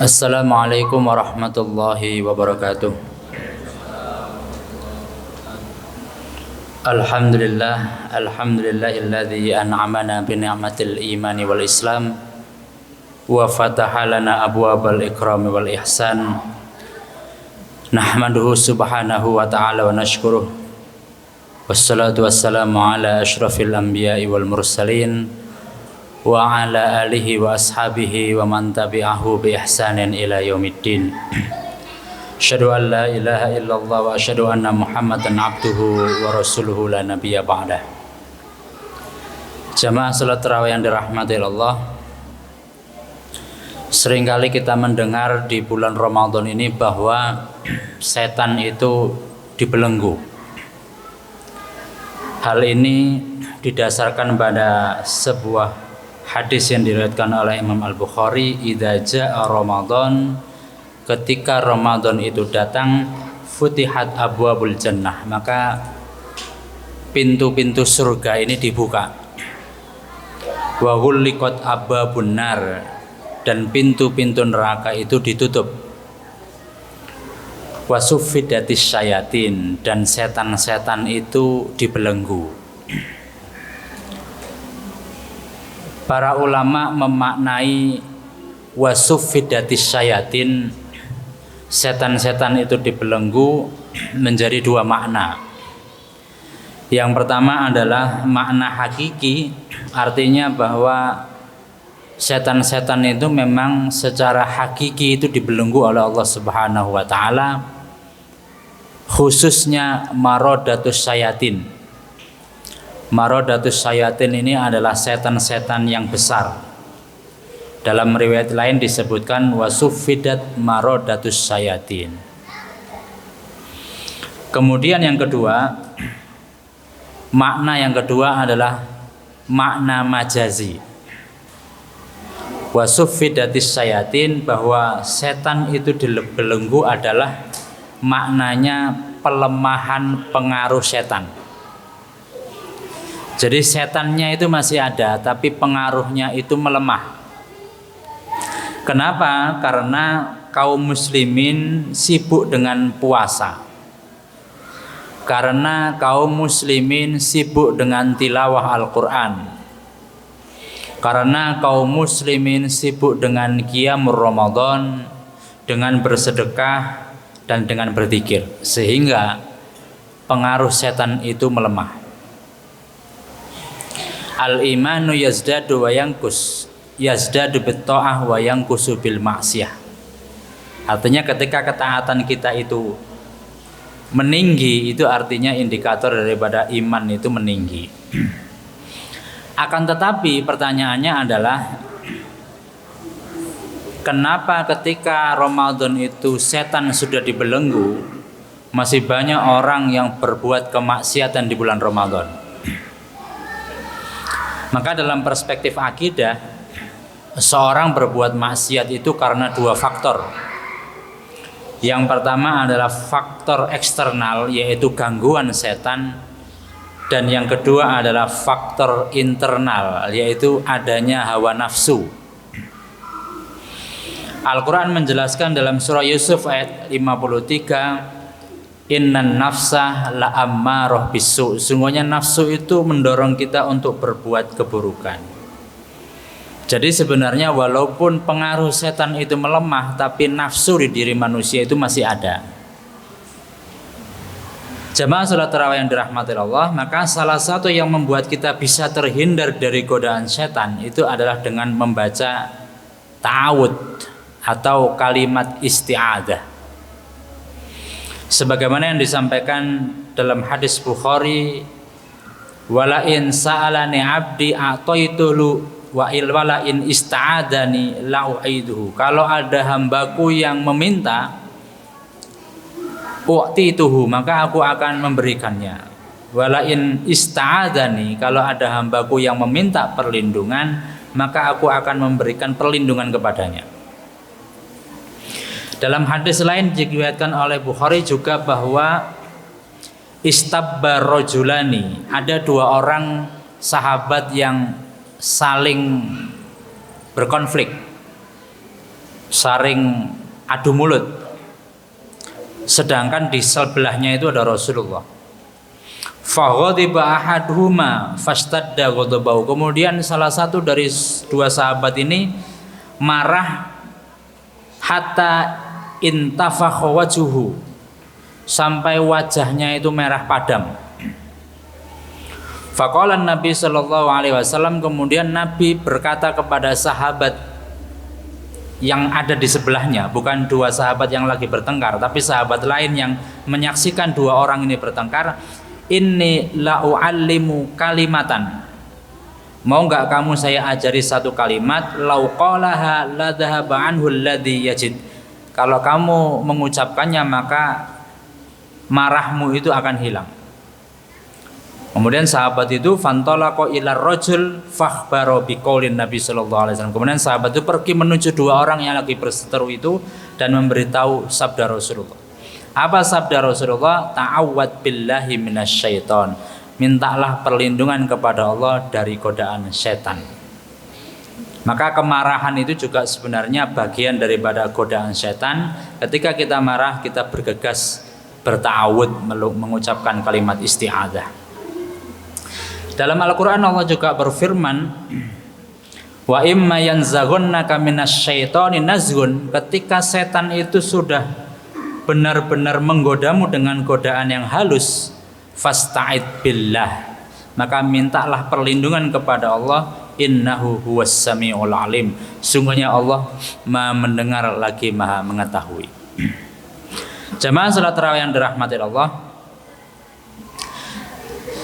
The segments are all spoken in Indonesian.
Assalamualaikum warahmatullahi wabarakatuh. Alhamdulillahilladzi an'amana bi ni'matil imani wal islam wa fataha lana abwabal ikrami wal ihsan. Nahmaduhu subhanahu wa ta'ala wa nashkuruh. Wassalatu wassalamu ala asyrafil anbiya'i wal mursalin wa ala alihi wa ashabihi wa man tabi'ahu bi ihsanin ila yaumiddin. Asyhadu an la ilaha illallah wa asyhadu anna Muhammadan abduhu wa rasuluhu la nabiyya ba'dah. Jamaah salat tarawih yang dirahmati Allah, seringkali kita mendengar di bulan Ramadan ini bahwa setan itu dibelenggu. Hal ini didasarkan pada sebuah hadis yang diriwayatkan oleh Imam Al-Bukhari, idza jaa Ramadan, ketika Ramadan itu datang, futihat abwabul jannah, maka pintu-pintu surga ini dibuka. Wa ghulliqat abwabun nar, dan pintu-pintu neraka itu ditutup. Wa suffidatis syayatin, dan setan-setan itu dibelenggu. Para ulama memaknai wasuffidatis syayatin, setan-setan itu dibelenggu, menjadi dua makna. Yang pertama adalah makna hakiki, artinya bahwa setan-setan itu memang secara hakiki itu dibelenggu oleh Allah Subhanahu wa taala, khususnya maradatus syayatin. Maradatus syayatin ini adalah setan-setan yang besar. Dalam riwayat lain disebutkan wasuffidat maradatus syayatin. Kemudian yang kedua, makna yang kedua adalah makna majazi. Wasuffidatis syayatin, bahwa setan itu dibelenggu adalah maknanya pelemahan pengaruh setan. Jadi setannya itu masih ada, tapi pengaruhnya itu melemah. Kenapa? Karena kaum muslimin sibuk dengan puasa. Karena kaum muslimin sibuk dengan tilawah Al-Quran. Karena kaum muslimin sibuk dengan qiyamul Ramadan, dengan bersedekah dan dengan berzikir, sehingga pengaruh setan itu melemah. Al-imanu yazdadu wa yankus, yazdadu bitta'ah wa yankusu bil ma'siyah. Artinya ketika ketaatan kita itu meninggi, itu artinya indikator daripada iman itu meninggi. Akan tetapi pertanyaannya adalah, kenapa ketika Ramadan itu setan sudah dibelenggu, masih banyak orang yang berbuat kemaksiatan di bulan Ramadan? Maka dalam perspektif akidah, seorang berbuat maksiat itu karena dua faktor. Yang pertama adalah faktor eksternal, yaitu gangguan setan. Dan yang kedua adalah faktor internal, yaitu adanya hawa nafsu. Al-Quran menjelaskan dalam surah Yusuf ayat 53, innan nafsah la ammarah bisu, sungguhnya nafsu itu mendorong kita untuk berbuat keburukan. Jadi sebenarnya walaupun pengaruh setan itu melemah, tapi nafsu di diri manusia itu masih ada. Jamaah salat tarawih yang dirahmati Allah, maka salah satu yang membuat kita bisa terhindar dari godaan setan itu adalah dengan membaca ta'awud atau kalimat isti'adah. Sebagaimana yang disampaikan dalam hadis Bukhari, wala in sa'alani 'abdi a'taituhu wa wala in ista'adani la'u'iduhu. Kalau ada hambaku yang meminta, u'tituhu, maka aku akan memberikannya. Wala in ista'adani, kalau ada hambaku yang meminta perlindungan, maka aku akan memberikan perlindungan kepadanya. Dalam hadis lain diriwayatkan oleh Bukhari juga bahwa istabbar rajulani, ada dua orang sahabat yang saling berkonflik. saring adu mulut, sedangkan di sebelahnya itu ada Rasulullah. Faghadiba ahaduhuma fastadda ghadabahu. Kemudian salah satu dari dua sahabat ini marah hatta intafakha wajhuhu, sampai wajahnya itu merah padam. Faqala Nabi sallallahu alaihi wasallam, kemudian Nabi berkata kepada sahabat yang ada di sebelahnya, bukan dua sahabat yang lagi bertengkar, tapi sahabat lain yang menyaksikan dua orang ini bertengkar, inni la u'allimu kalimatan, mau enggak kamu saya ajari satu kalimat, lau qalaha la dhahaba anhu alladhi yajid, kalau kamu mengucapkannya maka marahmu itu akan hilang. Kemudian sahabat itu fantalaqa ila rajul fakhbara biqaulin Nabi sallallahu alaihi wasallam. Kemudian sahabat itu pergi menuju dua orang yang lagi berseteru itu dan memberitahu sabda Rasulullah. Apa sabda Rasulullah? Ta'awwad billahi minasyaiton. Mintalah perlindungan kepada Allah dari godaan setan. Maka kemarahan itu juga sebenarnya bagian daripada godaan setan. Ketika kita marah, kita bergegas berta'awud, mengucapkan kalimat isti'adzah. Dalam Al-Quran Allah juga berfirman, wa imma yanzaghannaka minasyaitoni nazghun, ketika setan itu sudah benar-benar menggodamu dengan godaan yang halus, fasta'id billah, maka mintalah perlindungan kepada Allah, innahu huwas samiul alim, sungguhnya Allah Maha mendengar lagi Maha mengetahui. Jamaah salat tarawih yang dirahmati Allah,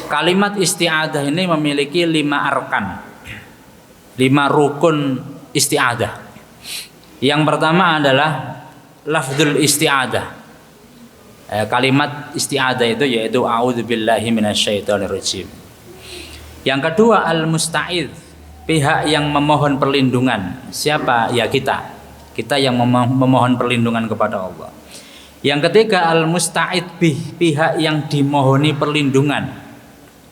kalimat isti'adzah ini memiliki 5 arkan, 5 rukun isti'adzah. Yang pertama adalah lafdzul isti'adzah. Kalimat isti'adzah itu yaitu a'udzubillahi minasyaitonir rajim. Yang kedua al-musta'idz, pihak yang memohon perlindungan. Siapa? Ya kita yang memohon perlindungan kepada Allah. Yang ketiga al-musta'idz bih, pihak yang dimohoni perlindungan,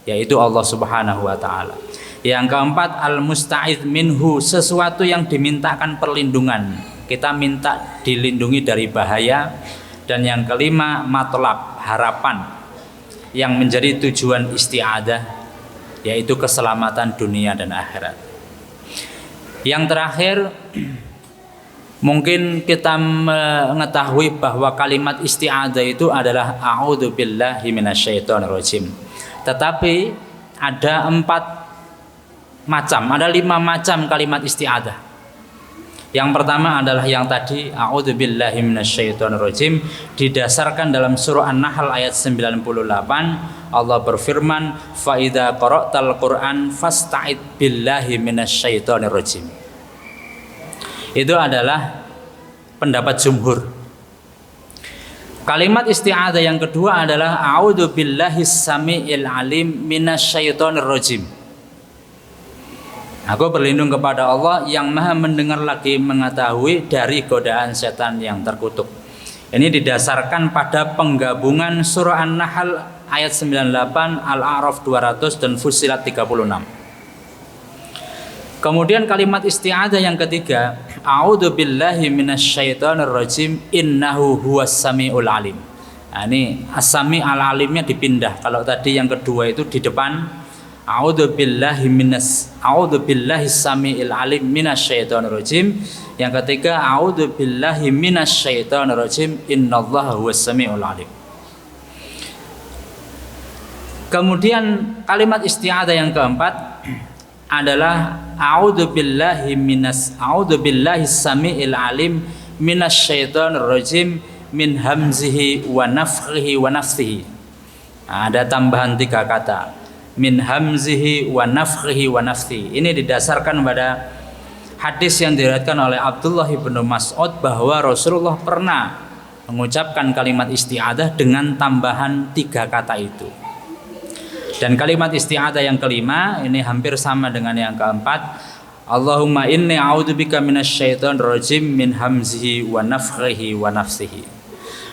yaitu Allah Subhanahu wa taala. Yang keempat al-musta'idz minhu, sesuatu yang dimintakan perlindungan, kita minta dilindungi dari bahaya. Dan yang kelima matlab, harapan yang menjadi tujuan isti'adzah, yaitu keselamatan dunia dan akhirat. Yang terakhir, mungkin kita mengetahui bahwa kalimat isti'adzah itu adalah a'udzubillahi minasyaitonirrajim. Tetapi ada 5 macam kalimat isti'adzah. Yang pertama adalah yang tadi, a'udzubillahi minasyaitonirrajim, didasarkan dalam surah An-Nahl ayat 98. Allah berfirman, fa idza qara'tal Qur'an fasta'id billahi minasyaitonirrajim. Itu adalah pendapat jumhur. Kalimat isti'adzah yang kedua adalah a'udzubillahis samiil alim minasyaitonir rajim. Aku berlindung kepada Allah yang Maha mendengar lagi mengetahui dari godaan setan yang terkutuk. Ini didasarkan pada penggabungan surah An-Nahl ayat 98, Al-A'raf 200 dan Fussilat 36. Kemudian kalimat isti'adzah yang ketiga, a'udzubillahi minasyaitonir rajim innahu huwas samiul alim. Nah, ini as-sami al-alimnya dipindah. Kalau tadi yang kedua itu di depan a'udzubillahi samiil alim minasyaitonir rajim. Yang ketiga a'udzubillahi minasyaitonir rajim innallaha huwas samiul alim. Kemudian kalimat isti'adzah yang keempat adalah a'udzubillahi samiil alim minasyaitonir rajim min hamzihi wa nafthihi wa nafthihi. Ada tambahan 3 kata, min hamzihi wa nafthihi wa nafthihi. Ini didasarkan pada hadis yang diriwayatkan oleh Abdullah bin Mas'ud bahwa Rasulullah pernah mengucapkan kalimat isti'adzah dengan tambahan 3 kata itu. Dan kalimat isti'adzah yang kelima ini hampir sama dengan yang keempat. Allahumma inni a'udzubika minasyaitonir rajim min hamzihi wa nafthihi wa nafsihi.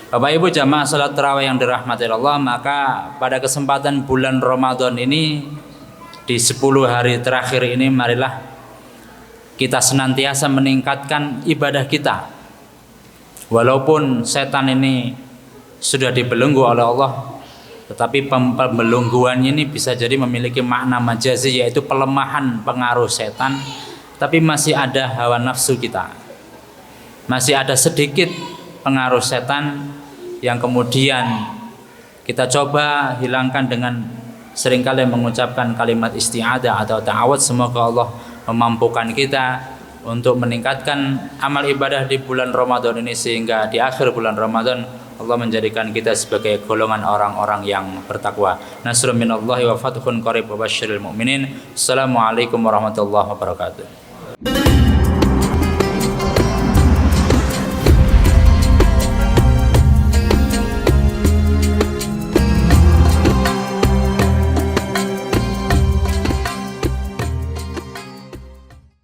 Bapak Ibu jamaah salat tarawih yang dirahmati Allah, maka pada kesempatan bulan Ramadan ini, di 10 hari terakhir ini, marilah kita senantiasa meningkatkan ibadah kita Walaupun setan ini sudah dibelenggu oleh Allah, tetapi pembelengguannya ini bisa jadi memiliki makna majazi, yaitu pelemahan pengaruh setan. Tapi masih ada hawa nafsu kita, masih ada sedikit pengaruh setan yang kemudian kita coba hilangkan dengan seringkali mengucapkan kalimat isti'adah atau ta'awudz. Semoga Allah memampukan kita untuk meningkatkan amal ibadah di bulan Ramadan ini, sehingga di akhir bulan Ramadan Allah menjadikan kita sebagai golongan orang-orang yang bertakwa. Nasrun minallahi wa fathun qarib wa basyiril mu'minin. Assalamualaikum warahmatullahi wabarakatuh.